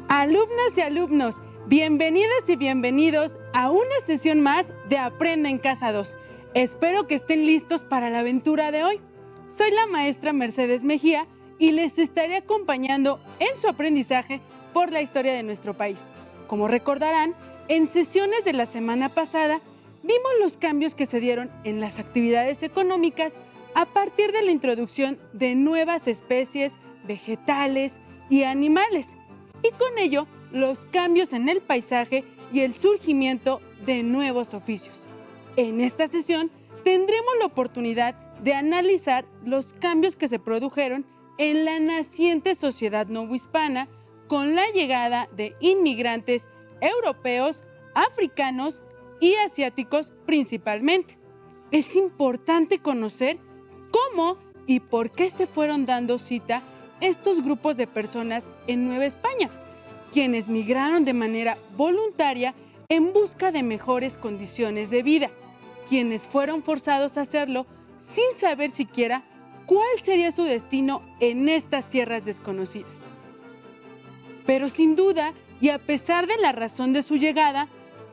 Alumnas y alumnos, bienvenidas y bienvenidos a una sesión más de Aprende en Casa 2. Espero que estén listos para la aventura de hoy. Soy la maestra Mercedes Mejía y les estaré acompañando en su aprendizaje por la historia de nuestro país. Como recordarán, en sesiones de la semana pasada vimos los cambios que se dieron en las actividades económicas a partir de la introducción de nuevas especies vegetales y animales, y con ello los cambios en el paisaje y el surgimiento de nuevos oficios. En esta sesión tendremos la oportunidad de analizar los cambios que se produjeron en la naciente sociedad novohispana con la llegada de inmigrantes europeos, africanos y asiáticos principalmente. Es importante conocer cómo y por qué se fueron dando cita estos grupos de personas en Nueva España, quienes migraron de manera voluntaria en busca de mejores condiciones de vida, quienes fueron forzados a hacerlo sin saber siquiera cuál sería su destino en estas tierras desconocidas. Pero sin duda, y a pesar de la razón de su llegada,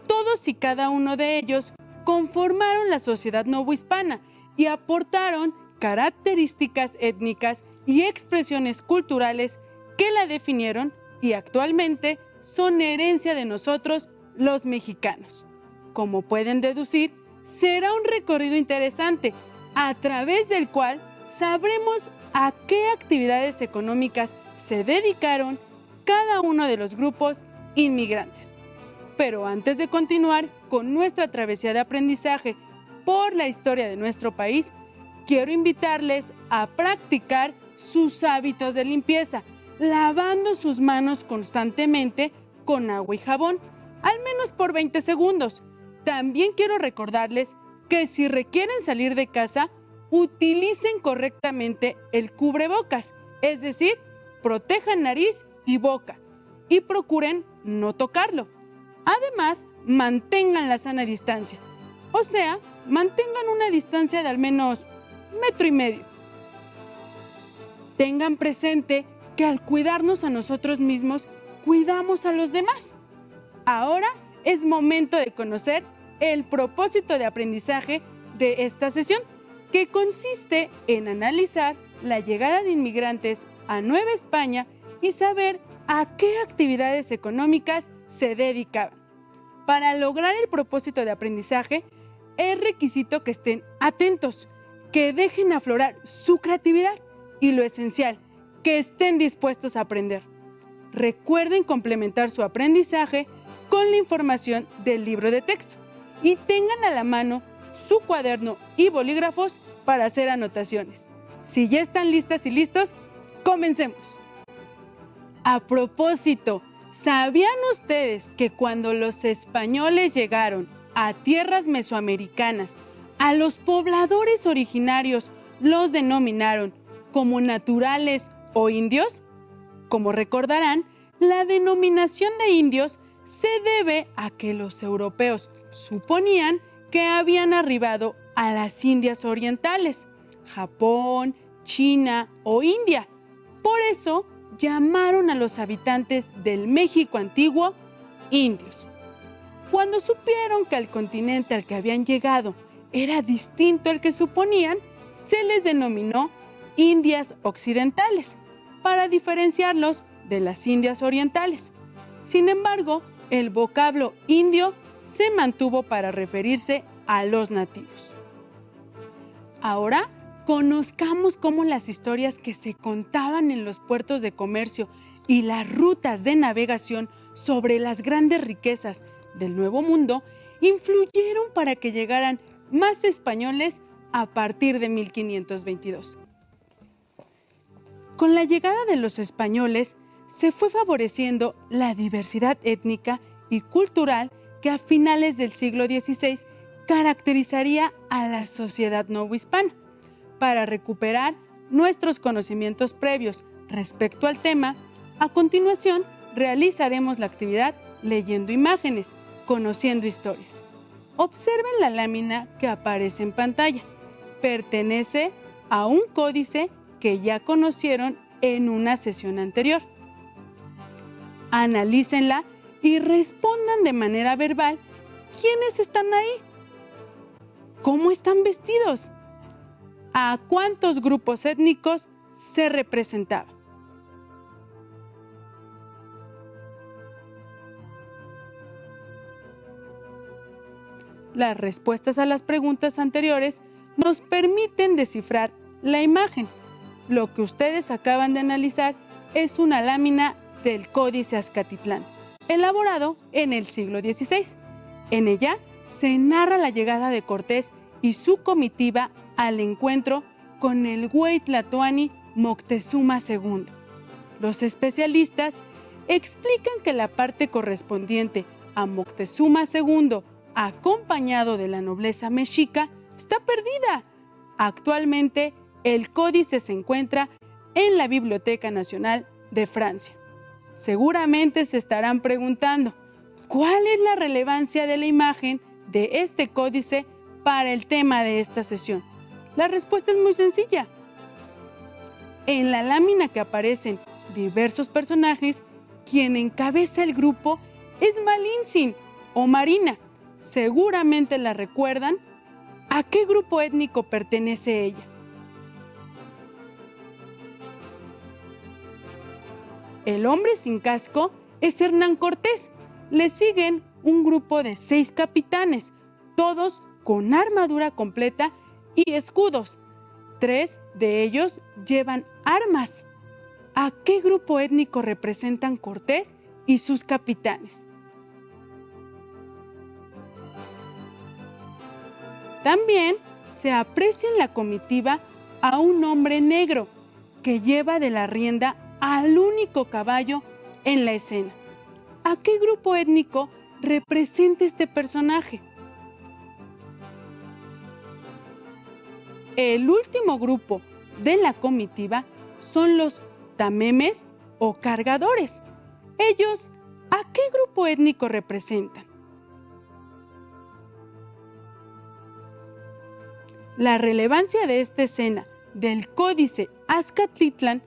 todos y cada uno de ellos conformaron la sociedad novohispana y aportaron características étnicas y expresiones culturales que la definieron y actualmente son herencia de nosotros, los mexicanos. Como pueden deducir, será un recorrido interesante a través del cual sabremos a qué actividades económicas se dedicaron cada uno de los grupos inmigrantes. Pero antes de continuar con nuestra travesía de aprendizaje por la historia de nuestro país, quiero invitarles a practicar sus hábitos de limpieza, lavando sus manos constantemente con agua y jabón, al menos por 20 segundos. También quiero recordarles que si requieren salir de casa, utilicen correctamente el cubrebocas, es decir, protejan nariz y boca y procuren no tocarlo. Además, mantengan la sana distancia, o sea, mantengan una distancia de al menos 1,5 metros. Tengan presente que al cuidarnos a nosotros mismos, cuidamos a los demás. Ahora es momento de conocer el propósito de aprendizaje de esta sesión, que consiste en analizar la llegada de inmigrantes a Nueva España y saber a qué actividades económicas se dedicaban. Para lograr el propósito de aprendizaje, es requisito que estén atentos, que dejen aflorar su creatividad y lo esencial, que estén dispuestos a aprender. Recuerden complementar su aprendizaje con la información del libro de texto y tengan a la mano su cuaderno y bolígrafos para hacer anotaciones. Si ya están listas y listos, comencemos. A propósito, ¿sabían ustedes que cuando los españoles llegaron a tierras mesoamericanas, a los pobladores originarios los denominaron como naturales o indios? Como recordarán, la denominación de indios se debe a que los europeos suponían que habían arribado a las Indias orientales, Japón, China o India. Por eso llamaron a los habitantes del México antiguo indios. Cuando supieron que el continente al que habían llegado era distinto al que suponían, se les denominó Indias occidentales, para diferenciarlos de las Indias orientales. Sin embargo, el vocablo indio se mantuvo para referirse a los nativos. Ahora, conozcamos cómo las historias que se contaban en los puertos de comercio y las rutas de navegación sobre las grandes riquezas del Nuevo Mundo influyeron para que llegaran más españoles a partir de 1522. Con la llegada de los españoles, se fue favoreciendo la diversidad étnica y cultural que a finales del siglo XVI caracterizaría a la sociedad novohispana. Para recuperar nuestros conocimientos previos respecto al tema, a continuación realizaremos la actividad leyendo imágenes, conociendo historias. Observen la lámina que aparece en pantalla. Pertenece a un códice que ya conocieron en una sesión anterior. Analícenla y respondan de manera verbal quiénes están ahí, cómo están vestidos, a cuántos grupos étnicos se representaba. Las respuestas a las preguntas anteriores nos permiten descifrar la imagen. Lo que ustedes acaban de analizar es una lámina del Códice Azcatitlán, elaborado en el siglo XVI. En ella se narra la llegada de Cortés y su comitiva al encuentro con el Güey Tlatoani Moctezuma II. Los especialistas explican que la parte correspondiente a Moctezuma II, acompañado de la nobleza mexica, está perdida. Actualmente, el códice se encuentra en la Biblioteca Nacional de Francia. Seguramente se estarán preguntando, ¿cuál es la relevancia de la imagen de este códice para el tema de esta sesión? La respuesta es muy sencilla. En la lámina que aparecen diversos personajes, quien encabeza el grupo es Malintzin o Marina. Seguramente la recuerdan. ¿A qué grupo étnico pertenece ella? El hombre sin casco es Hernán Cortés. Le siguen un grupo de 6 capitanes, todos con armadura completa y escudos. 3 de ellos llevan armas. ¿A qué grupo étnico representan Cortés y sus capitanes? También se aprecia en la comitiva a un hombre negro que lleva de la rienda al único caballo en la escena. ¿A qué grupo étnico representa este personaje? El último grupo de la comitiva son los tamemes o cargadores. ¿Ellos a qué grupo étnico representan? La relevancia de esta escena del Códice Azcatitlán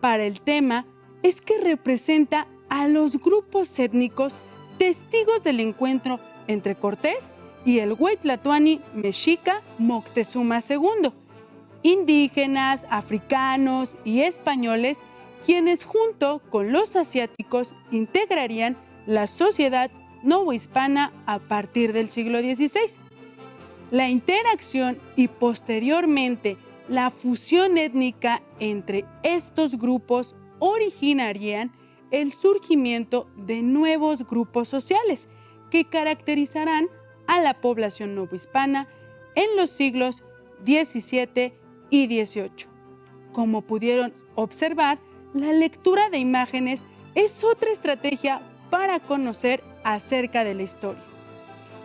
para el tema es que representa a los grupos étnicos testigos del encuentro entre Cortés y el Güey Tlatoani mexica Moctezuma II, indígenas, africanos y españoles, quienes junto con los asiáticos integrarían la sociedad novohispana a partir del siglo XVI. La interacción y posteriormente la fusión étnica entre estos grupos originarían el surgimiento de nuevos grupos sociales que caracterizarán a la población novohispana en los siglos XVII y XVIII. Como pudieron observar, la lectura de imágenes es otra estrategia para conocer acerca de la historia.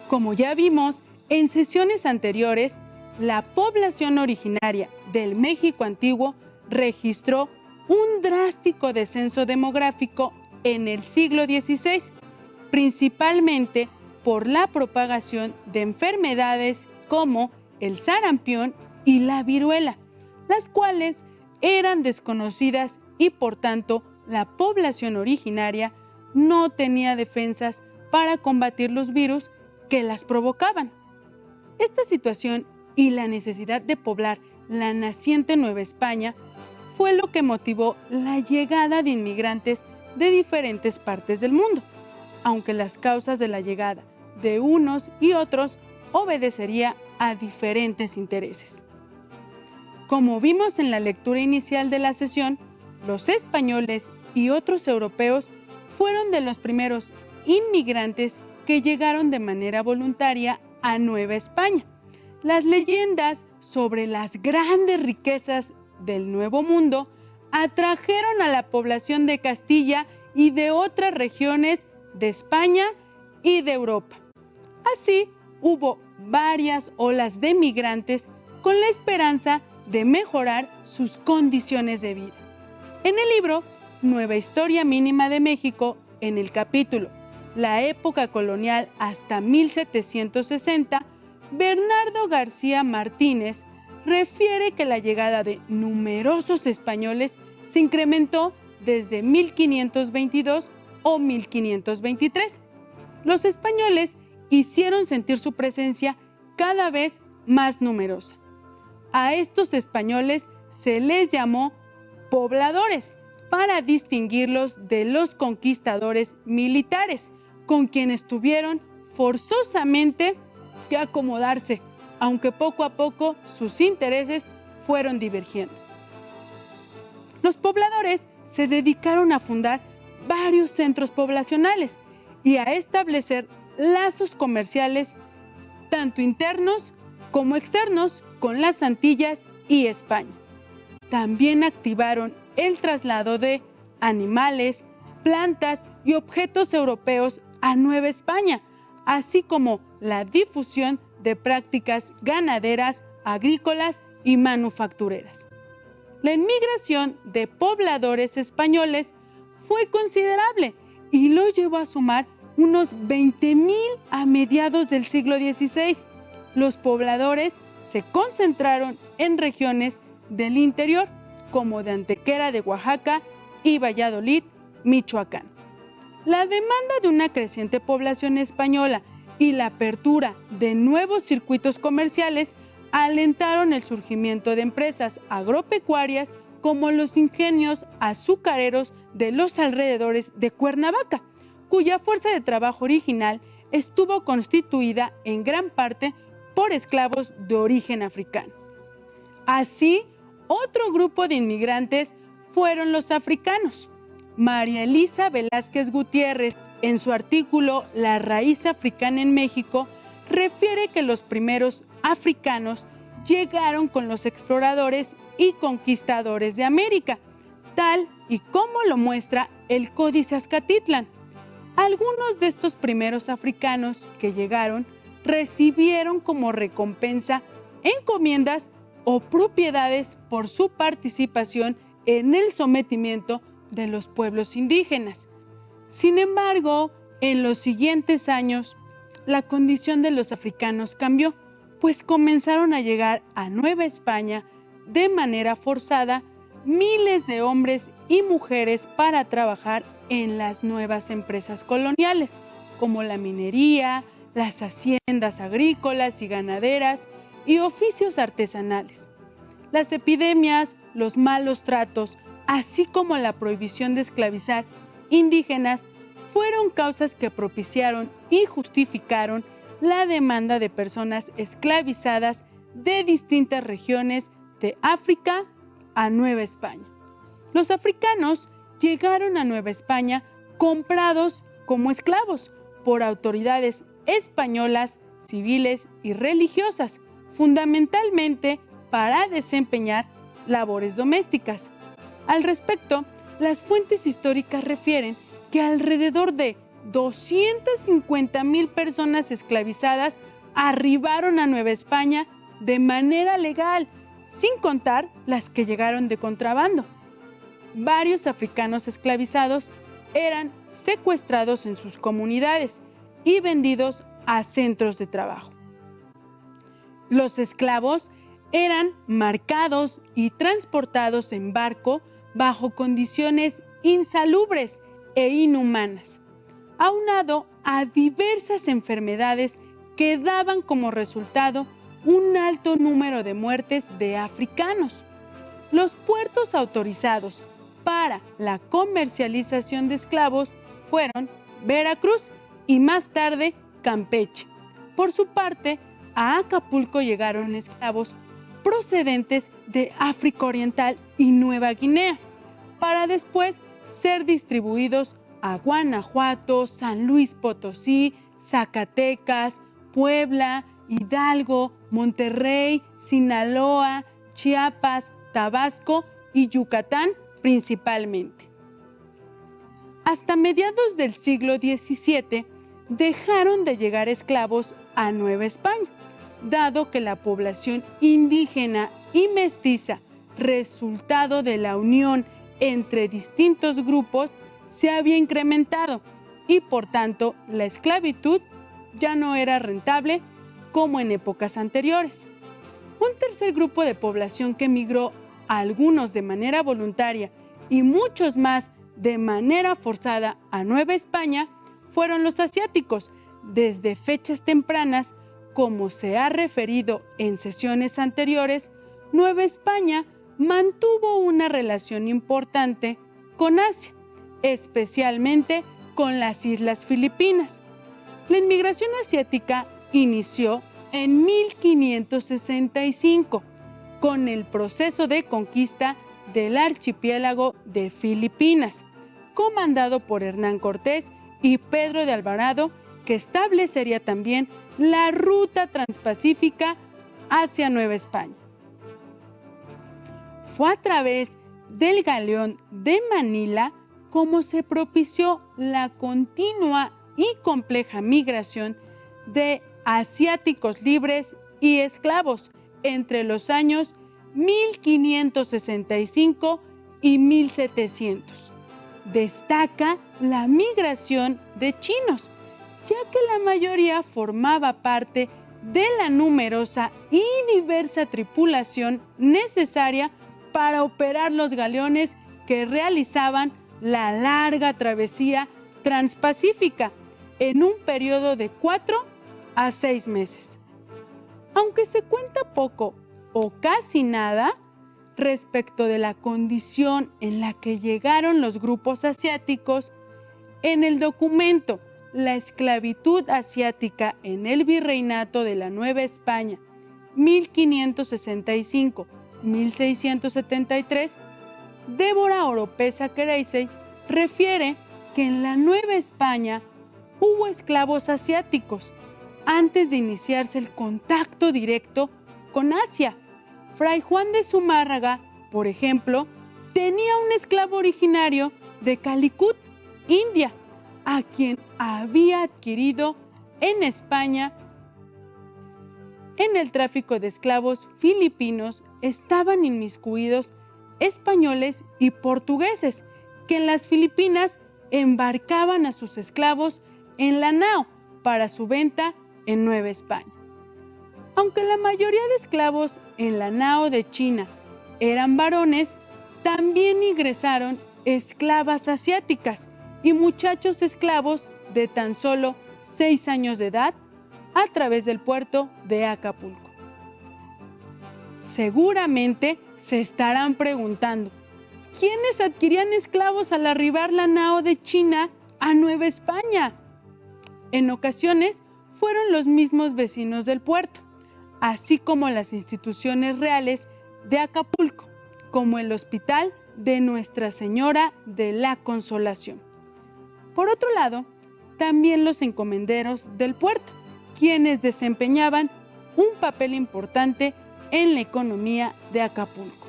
Como ya vimos en sesiones anteriores, la población originaria del México antiguo registró un drástico descenso demográfico en el siglo XVI, principalmente por la propagación de enfermedades como el sarampión y la viruela, las cuales eran desconocidas y por tanto la población originaria no tenía defensas para combatir los virus que las provocaban. Esta situación y la necesidad de poblar la naciente Nueva España fue lo que motivó la llegada de inmigrantes de diferentes partes del mundo, aunque las causas de la llegada de unos y otros obedecería a diferentes intereses. Como vimos en la lectura inicial de la sesión, los españoles y otros europeos fueron de los primeros inmigrantes que llegaron de manera voluntaria a Nueva España. Las leyendas sobre las grandes riquezas del Nuevo Mundo atrajeron a la población de Castilla y de otras regiones de España y de Europa. Así, hubo varias olas de migrantes con la esperanza de mejorar sus condiciones de vida. En el libro Nueva Historia Mínima de México, en el capítulo la época colonial hasta 1760, Bernardo García Martínez refiere que la llegada de numerosos españoles se incrementó desde 1522 o 1523. Los españoles hicieron sentir su presencia cada vez más numerosa. A estos españoles se les llamó pobladores para distinguirlos de los conquistadores militares, con quienes tuvieron forzosamente que acomodarse, aunque poco a poco sus intereses fueron divergiendo. Los pobladores se dedicaron a fundar varios centros poblacionales y a establecer lazos comerciales, tanto internos como externos, con las Antillas y España. También activaron el traslado de animales, plantas y objetos europeos a Nueva España, así como la difusión de prácticas ganaderas, agrícolas y manufactureras. La inmigración de pobladores españoles fue considerable y los llevó a sumar unos 20,000 a mediados del siglo XVI. Los pobladores se concentraron en regiones del interior, como de Antequera de Oaxaca y Valladolid, Michoacán. La demanda de una creciente población española y la apertura de nuevos circuitos comerciales alentaron el surgimiento de empresas agropecuarias como los ingenios azucareros de los alrededores de Cuernavaca, cuya fuerza de trabajo original estuvo constituida en gran parte por esclavos de origen africano. Así, otro grupo de inmigrantes fueron los africanos. María Elisa Velázquez Gutiérrez, en su artículo La raíz africana en México, refiere que los primeros africanos llegaron con los exploradores y conquistadores de América, tal y como lo muestra el Códice Azcatitlán. Algunos de estos primeros africanos que llegaron recibieron como recompensa encomiendas o propiedades por su participación en el sometimiento de los pueblos indígenas. Sin embargo, en los siguientes años, la condición de los africanos cambió, pues comenzaron a llegar a Nueva España de manera forzada miles de hombres y mujeres para trabajar en las nuevas empresas coloniales, como la minería, las haciendas agrícolas y ganaderas y oficios artesanales. Las epidemias, los malos tratos, así como la prohibición de esclavizar indígenas, fueron causas que propiciaron y justificaron la demanda de personas esclavizadas de distintas regiones de África a Nueva España. Los africanos llegaron a Nueva España comprados como esclavos por autoridades españolas, civiles y religiosas, fundamentalmente para desempeñar labores domésticas. Al respecto, las fuentes históricas refieren que alrededor de 250,000 personas esclavizadas arribaron a Nueva España de manera legal, sin contar las que llegaron de contrabando. Varios africanos esclavizados eran secuestrados en sus comunidades y vendidos a centros de trabajo. Los esclavos eran marcados y transportados en barco bajo condiciones insalubres e inhumanas, aunado a diversas enfermedades que daban como resultado un alto número de muertes de africanos. Los puertos autorizados para la comercialización de esclavos fueron Veracruz y más tarde Campeche. Por su parte, a Acapulco llegaron esclavos procedentes de África Oriental y Nueva Guinea, para después ser distribuidos a Guanajuato, San Luis Potosí, Zacatecas, Puebla, Hidalgo, Monterrey, Sinaloa, Chiapas, Tabasco y Yucatán principalmente. Hasta mediados del siglo XVII dejaron de llegar esclavos a Nueva España, dado que la población indígena y mestiza, resultado de la unión entre distintos grupos, se había incrementado y por tanto la esclavitud ya no era rentable como en épocas anteriores. Un tercer grupo de población que emigró, algunos de manera voluntaria y muchos más de manera forzada a Nueva España, fueron los asiáticos. Desde fechas tempranas, como se ha referido en sesiones anteriores, Nueva España mantuvo una relación importante con Asia, especialmente con las Islas Filipinas. La inmigración asiática inició en 1565 con el proceso de conquista del archipiélago de Filipinas, comandado por Hernán Cortés y Pedro de Alvarado, que establecería también la ruta transpacífica hacia Nueva España. Fue a través del galeón de Manila como se propició la continua y compleja migración de asiáticos libres y esclavos entre los años 1565 y 1700. Destaca la migración de chinos, ya que la mayoría formaba parte de la numerosa y diversa tripulación necesaria para operar los galeones que realizaban la larga travesía transpacífica en un periodo de 4 a 6 meses. Aunque se cuenta poco o casi nada respecto de la condición en la que llegaron los grupos asiáticos, en el documento La esclavitud asiática en el Virreinato de la Nueva España, 1565-1673, Débora Oropesa Quereyse refiere que en la Nueva España hubo esclavos asiáticos antes de iniciarse el contacto directo con Asia. Fray Juan de Zumárraga, por ejemplo, tenía un esclavo originario de Calicut, India, a quien había adquirido en España. En el tráfico de esclavos filipinos estaban inmiscuidos españoles y portugueses, que en las Filipinas embarcaban a sus esclavos en la nao para su venta en Nueva España. Aunque la mayoría de esclavos en la nao de China eran varones, también ingresaron esclavas asiáticas y muchachos esclavos de tan solo 6 años de edad a través del puerto de Acapulco. Seguramente se estarán preguntando, ¿quiénes adquirían esclavos al arribar la nao de China a Nueva España? En ocasiones fueron los mismos vecinos del puerto, así como las instituciones reales de Acapulco, como el Hospital de Nuestra Señora de la Consolación. Por otro lado, también los encomenderos del puerto, quienes desempeñaban un papel importante en la economía de Acapulco.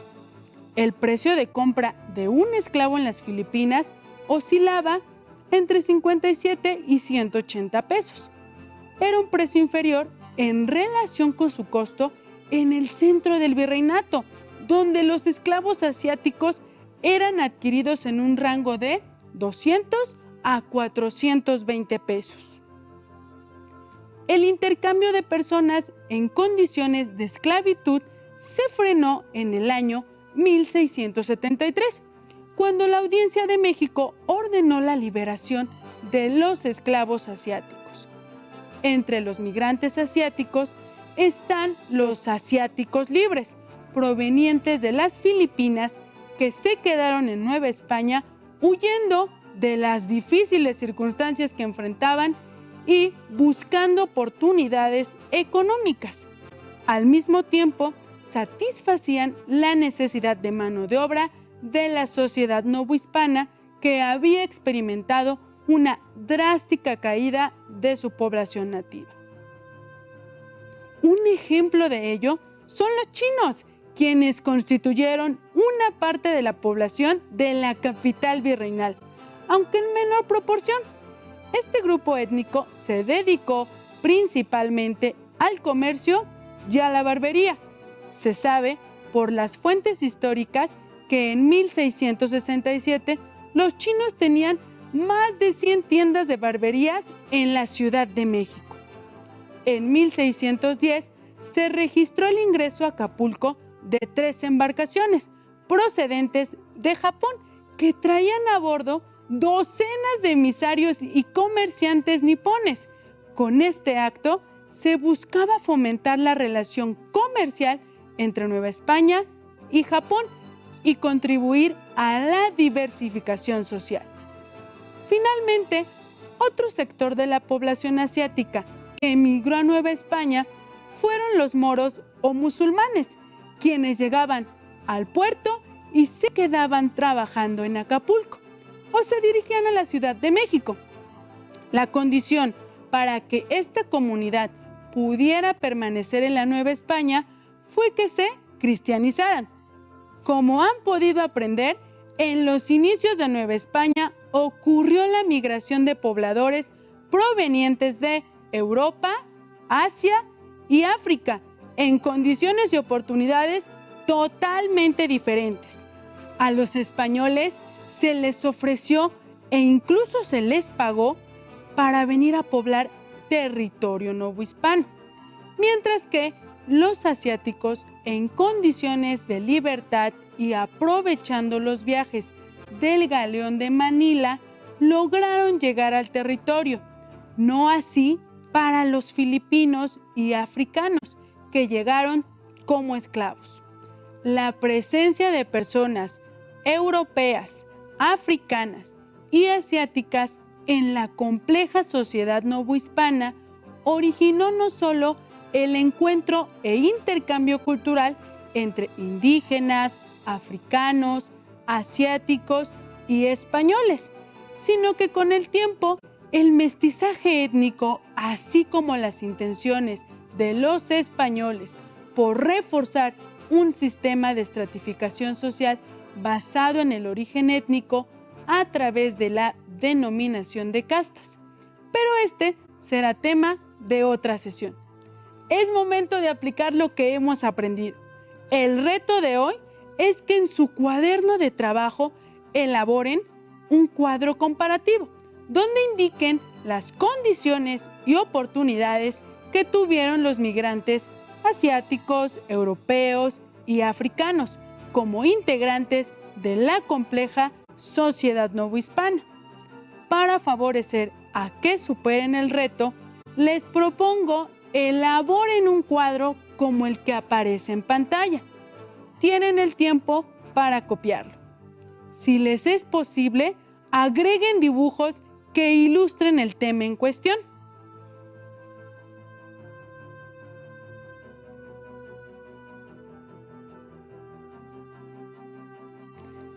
El precio de compra de un esclavo en las Filipinas oscilaba entre 57 y 180 pesos. Era un precio inferior en relación con su costo en el centro del virreinato, donde los esclavos asiáticos eran adquiridos en un rango de 200 a 420 pesos. El intercambio de personas en condiciones de esclavitud se frenó en el año 1673, cuando la Audiencia de México ordenó la liberación de los esclavos asiáticos. Entre los migrantes asiáticos están los asiáticos libres, provenientes de las Filipinas, que se quedaron en Nueva España huyendo de las difíciles circunstancias que enfrentaban y buscando oportunidades económicas. Al mismo tiempo, satisfacían la necesidad de mano de obra de la sociedad novohispana, que había experimentado una drástica caída de su población nativa. Un ejemplo de ello son los chinos, quienes constituyeron una parte de la población de la capital virreinal, aunque en menor proporción. Este grupo étnico se dedicó principalmente al comercio y a la barbería. Se sabe por las fuentes históricas que en 1667 los chinos tenían más de 100 tiendas de barberías en la Ciudad de México. En 1610 se registró el ingreso a Acapulco de 3 embarcaciones procedentes de Japón que traían a bordo docenas de emisarios y comerciantes nipones. Con este acto se buscaba fomentar la relación comercial entre Nueva España y Japón y contribuir a la diversificación social. Finalmente, otro sector de la población asiática que emigró a Nueva España fueron los moros o musulmanes, quienes llegaban al puerto y se quedaban trabajando en Acapulco o se dirigían a la Ciudad de México. La condición para que esta comunidad pudiera permanecer en la Nueva España fue que se cristianizaran. Como han podido aprender, en los inicios de Nueva España ocurrió la migración de pobladores provenientes de Europa, Asia y África, en condiciones y oportunidades totalmente diferentes. A los españoles se les ofreció e incluso se les pagó para venir a poblar territorio novohispano, mientras que los asiáticos, en condiciones de libertad y aprovechando los viajes del galeón de Manila, lograron llegar al territorio. No así para los filipinos y africanos, que llegaron como esclavos. La presencia de personas europeas, africanas y asiáticas en la compleja sociedad novohispana originó no solo el encuentro e intercambio cultural entre indígenas, africanos, asiáticos y españoles, sino que con el tiempo el mestizaje étnico, así como las intenciones de los españoles por reforzar un sistema de estratificación social basado en el origen étnico a través de la denominación de castas. Pero este será tema de otra sesión. Es momento de aplicar lo que hemos aprendido. El reto de hoy es que en su cuaderno de trabajo elaboren un cuadro comparativo, donde indiquen las condiciones y oportunidades que tuvieron los migrantes asiáticos, europeos y africanos como integrantes de la compleja sociedad novohispana. Para favorecer a que superen el reto, les propongo elaboren un cuadro como el que aparece en pantalla. Tienen el tiempo para copiarlo. Si les es posible, agreguen dibujos que ilustren el tema en cuestión.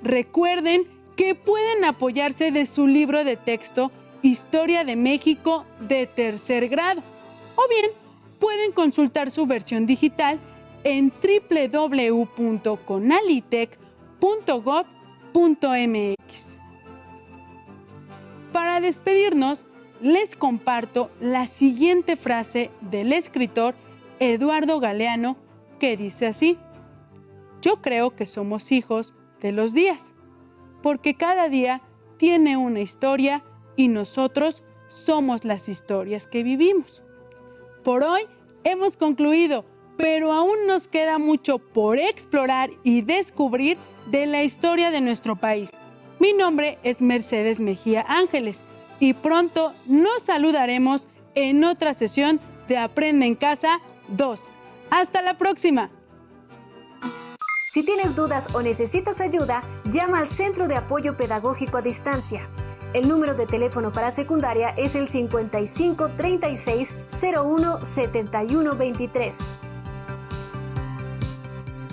Recuerden que pueden apoyarse de su libro de texto Historia de México de tercer grado, o bien pueden consultar su versión digital en www.conalitec.gov.mx. Para despedirnos, les comparto la siguiente frase del escritor Eduardo Galeano, que dice así: yo creo que somos hijos de los días, porque cada día tiene una historia y nosotros somos las historias que vivimos. Por hoy hemos concluido, pero aún nos queda mucho por explorar y descubrir de la historia de nuestro país. Mi nombre es Mercedes Mejía Ángeles y pronto nos saludaremos en otra sesión de Aprende en Casa 2. ¡Hasta la próxima! Si tienes dudas o necesitas ayuda, llama al Centro de Apoyo Pedagógico a Distancia. El número de teléfono para secundaria es el 55 36 01 71 23.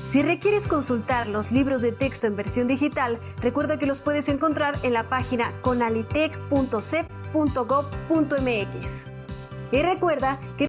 Si requieres consultar los libros de texto en versión digital, recuerda que los puedes encontrar en la página conalitec.cep.gov.mx. Y recuerda que